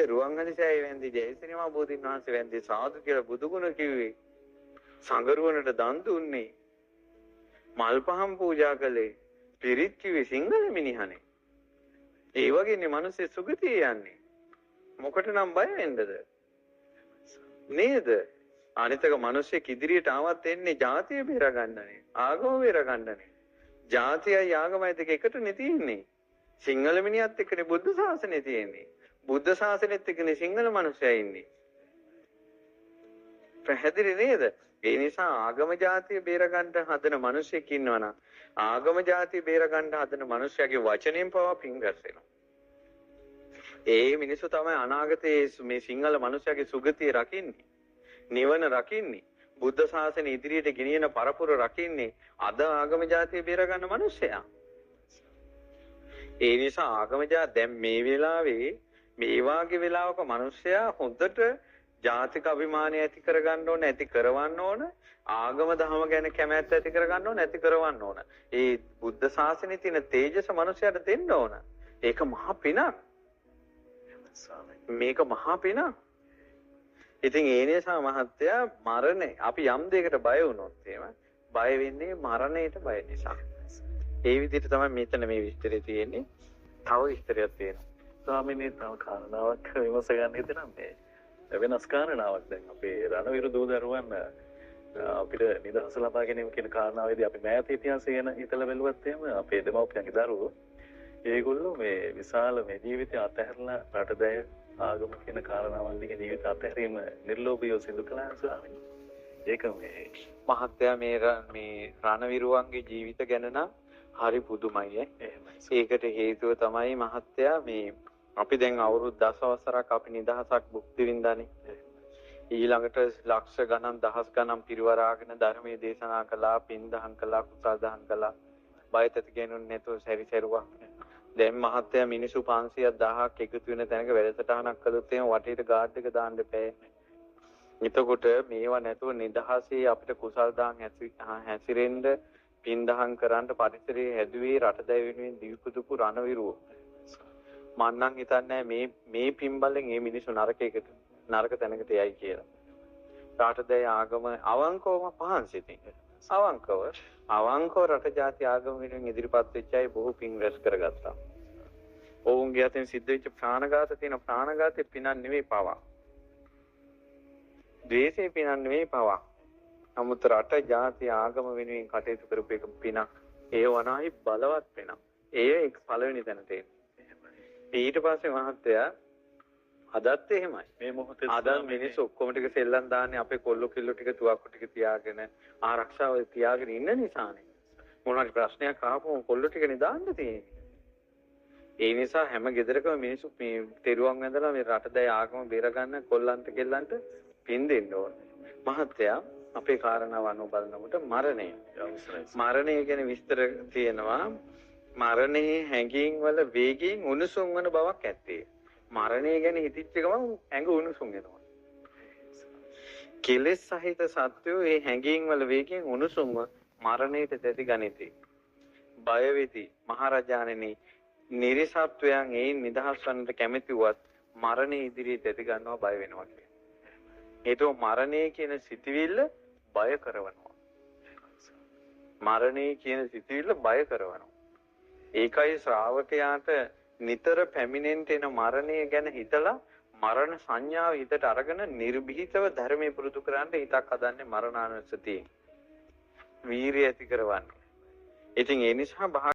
රුවන්වැලිසෑය වැන්දි ජයසිරිමා බෝධීන් වහන්සේ වැන්දි සාදු කියලා බුදුගුණ කිව්වේ. සංගරුවනට දන් දුන්නේ. මල් පහන් පූජා කළේ. පිරිත් කිව්වේ සිංහල මිනිහනේ. ඒ වගේනේ මිනිස්සු සුගතිය යන්නේ. මොකටනම් බය වෙන්නද? නේද? අනිතක මිනිස්සෙක් ඉදිරියට ආවත් එන්නේ ජාතිය බේරගන්නනේ. ආගම බේරගන්නනේ. ජාතියයි ආගමයි දෙක එකටනේ තියෙන්නේ. සිංහල මිනිහත් එක්කනේ බුද්ධ ශාසනය තියෙන්නේ. බුද්ධ ශාසනයත් එක්කනේ සිංහල මිනිස්සයා ඉන්නේ. පැහැදිලි නේද? ඒ නිසා ආගම ජාතිය බේරගන්න හදන මිනිස්සෙක් ඉන්නවනම් ආගම ජාතිය බේරගන්න හදන මිනිස්සයාගේ වචනයෙන් පවා පිං රැස්වෙනවා. ඒ මිනිස්සු තමයි අනාගතයේ මේ සිංහල මිනිස්සයාගේ සුගතිය රකින්නේ. නිවන රකින්නේ. බුද්ධ ශාසනය ඉදිරියට ගෙනියන පරපුර රකින්නේ අද ආගම ජාතිය බේරගන්න මිනිස්සයා. ඒ නිසා ආගම දැන් මේ වෙලාවේ මේ වාගේ වෙලාවක මිනිස්සයා හොඳට ජාතික අභිමානය ඇති කරගන්න ඕන, ඇති කරවන්න ඕන, ආගම දහම ගැන කැමැත්ත ඇති කරගන්න ඕන, ඇති කරවන්න ඕන. ඒ බුද්ධ ශාසනයේ තියෙන තේජස මිනිස්සයාට දෙන්න ඕන. ඒක මහා පිනක්. මේක මහා පිනක්. ඉතින් ඒ නිසා මහත්තයා මරණය අපි යම් දෙයකට බය වුණොත් එහෙම බය වෙන්නේ මරණයට බය නිසා. ඒ විදිහට තමයි මෙතන මේ විස්තරය තියෙන්නේ. තව විස්තරයක් තියෙනවා. ස්වාමීනි තව කාරණාවක් විමස ගන්න හිතෙනවා මේ වෙනස් කාරණාවක් දැන් අපේ රණවිරු දූ දරුවන් අපිට නිදහස ලබා ගැනීම කියන කාරණාවේදී අපි මෑත ඉතිහාසය ගැන හිතලා බැලුවත් එහෙම අපේ දෙමව්පියන්ගේ දරුවෝ ඒගොල්ලෝ මේ විශාල මේ ජීවිතය අතහැරලා රටදැය ආගම කියන කාරණාවන් දිගේ ජීවිත අතහැරීම නිර්ලෝභීව සිදු කළා ස්වාමීනි. ඒක මේ මහත්තයා මේ රණවිරුවන්ගේ ජීවිත ගැන නම් හරි පුදුමයි ඒකට හේතුව තමයි මහත්තයා මේ අපි දැන් අවුරුදු 10 වසරක් අපි නිදහසක් භුක්ති විඳානේ. ඊළඟට ලක්ෂ ගණන් දහස් ගණන් පිරිවරාගෙන ධර්මයේ දේශනා කළා, පින් දහම් කළා, කුසල් දහම් කළා. බයත තියෙනුනේ නැතුව සැරිසරුවා. දැන් මහත්තයා මිනිසු 500,000ක් එකතු වෙන තැනක වැඩසටහනක් කළොත් එහෙම වටේට ගාඩ් එක දාන්න බෑ. එතකොට මේවා නැතුව නිදහසේ අපිට කුසල් දහම් හැසිරෙන්න පින් දහම් කරන්න පරිසරයේ හැදුවේ රටදැය වෙනුවෙන් දීපුදුපු රණවිරුවෝ. මම නම් හිතන්නේ මේ පින්බලෙන් මේ මිනිස්සු නරක තැනකට යයි කියලා. රටදැය ආගම අවංකවම පහන් සිතින්. අවංකව රට ජාති ආගම වෙනුවෙන් ඉදිරිපත් වෙච්ච අය බොහෝ පින් රැස් කරගත්තා. ඔවුන්ගේ අතින් සිද්ධ වෙච්ච ප්‍රාණඝාත තියෙන ප්‍රාණඝාතේ පිනක් නෙවෙයි පවා. ද්වේෂේ පිනක් නෙවෙයි පවා. නමුත් රට ජාති ආගම වෙනුවෙන් කටයුතු කරපු එක පිනක්. ඒ වනාහි බලවත් පිනක්. ඒක පළවෙනි තැන තියෙනවා. ඊට පස්සේ මහත්තයා අදත් එහෙමයි. මේ මොහොතේ අද මිනිස්සු ඔක්කොම ටික සෙල්ලම් දාන්නේ අපේ කොල්ලෝ කිල්ලෝ ටික තුවක්කු ටික තියාගෙන ආරක්ෂාව තියාගෙන ඉන්න නිසානේ. මොනවාරි ප්‍රශ්නයක් ආවම කොල්ලෝ ටික නිදාන්න තියෙන්නේ. ඒ නිසා හැම ගෙදරකම මිනිස්සු මේ තෙරුවන් වැඳලා මේ රටදැය ආගම බේර ගන්න කොල්ලන්ට කෙල්ලන්ට පින් දෙන්න ඕනේ. මහත්තයා අපේ කාරණාව අනුව බලනකොට මරණය ගැන විස්තර තියෙනවා. මරණයේ හැඟීම් වල වේගයෙන් උණුසුම් වන බවක් ඇත්තේ. මරණය ගැන හිතච්ච ගමන් ඇඟ උණුසුම් වෙනවා. කෙලෙස් සහිත සත්වෝ මේ හැඟීම් වල වේගයෙන් උණුසුම්ව මරණයට දැති ගනිති. බය වෙති. මහරජාණෙනි නිර්සත්වයන් ඒ නිදහස් වන්නට කැමැතිවත් මරණය ඉදිරියේ දැති ගන්නවා බය වෙනවා කියන්නේ. ඒතෝ මරණය කියන සිතුවිල්ල බය කරවනවා. මරණය කියන සිතුවිල්ල බය කරවනවා. ඒකයි ශ්‍රාවකයාට නිතර පැමිණෙන්න එන මරණය ගැන හිතලා මරණ සංඥාව හිතට අරගෙන නිර්භීතව ධර්මයේ පුරුදු කරන්න හිතක් හදන්නේ මරණානුස්සතිය. වීරිය ඇති කරවන්නේ. ඉතින් ඒ නිසා